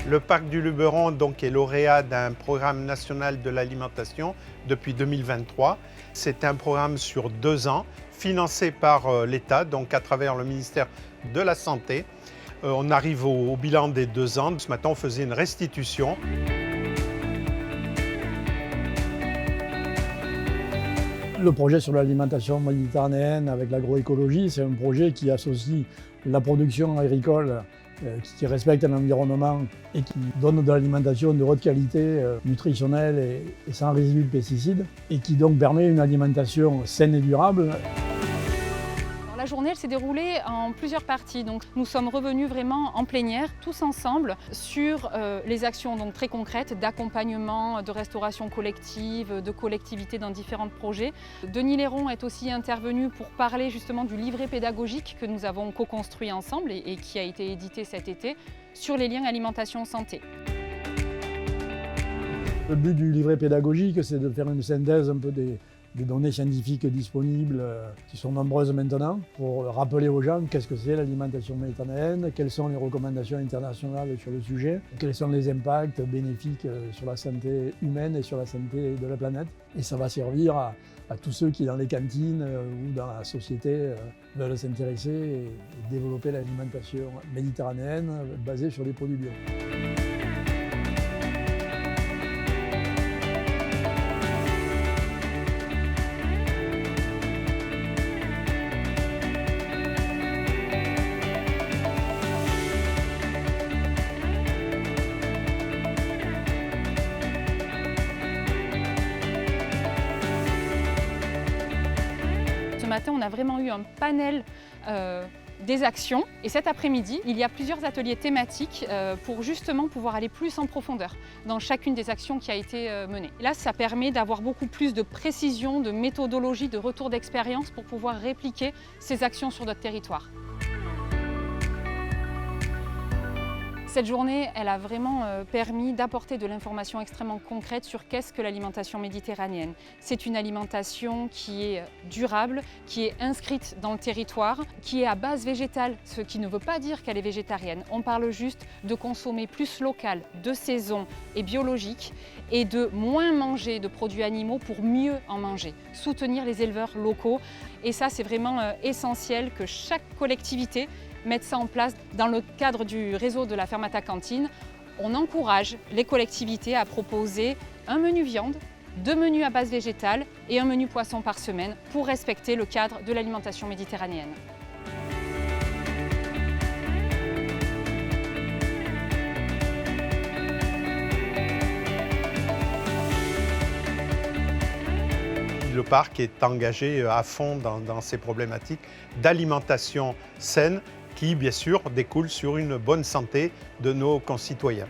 Le parc du Luberon donc, est lauréat d'un programme national de l'alimentation depuis 2023. C'est un programme sur 2 ans, financé par l'État, donc à travers le ministère de la Santé. On arrive au bilan des 2 ans. Ce matin, on faisait une restitution. Le projet sur l'alimentation méditerranéenne avec l'agroécologie, c'est un projet qui associe la production agricole qui respecte l'environnement et qui donne de l'alimentation de haute qualité nutritionnelle et sans résidus de pesticides et qui donc permet une alimentation saine et durable. La journée elle s'est déroulée en plusieurs parties. Donc, nous sommes revenus vraiment en plénière, tous ensemble, sur les actions donc, très concrètes d'accompagnement, de restauration collective, de collectivité dans différents projets. Denis Léron est aussi intervenu pour parler justement du livret pédagogique que nous avons co-construit ensemble et qui a été édité cet été sur les liens alimentation-santé. Le but du livret pédagogique, c'est de faire une synthèse un peu des données scientifiques disponibles, qui sont nombreuses maintenant, pour rappeler aux gens qu'est-ce que c'est l'alimentation méditerranéenne, quelles sont les recommandations internationales sur le sujet, quels sont les impacts bénéfiques sur la santé humaine et sur la santé de la planète. Et ça va servir à tous ceux qui, dans les cantines ou dans la société, veulent s'intéresser et développer l'alimentation méditerranéenne basée sur des produits bio. Ce matin, on a vraiment eu un panel des actions et cet après-midi, il y a plusieurs ateliers thématiques pour justement pouvoir aller plus en profondeur dans chacune des actions qui a été menée. Et là, ça permet d'avoir beaucoup plus de précision, de méthodologie, de retour d'expérience pour pouvoir répliquer ces actions sur notre territoire. Cette journée, elle a vraiment permis d'apporter de l'information extrêmement concrète sur qu'est-ce que l'alimentation méditerranéenne. C'est une alimentation qui est durable, qui est inscrite dans le territoire, qui est à base végétale, ce qui ne veut pas dire qu'elle est végétarienne. On parle juste de consommer plus local, de saison et biologique et de moins manger de produits animaux pour mieux en manger. Soutenir les éleveurs locaux et ça, c'est vraiment essentiel que chaque collectivité mettre ça en place dans le cadre du réseau de la Fermata Cantine. On encourage les collectivités à proposer un menu viande, 2 menus à base végétale et un menu poisson par semaine pour respecter le cadre de l'alimentation méditerranéenne. Le parc est engagé à fond dans ces problématiques d'alimentation saine qui, bien sûr, découle sur une bonne santé de nos concitoyens.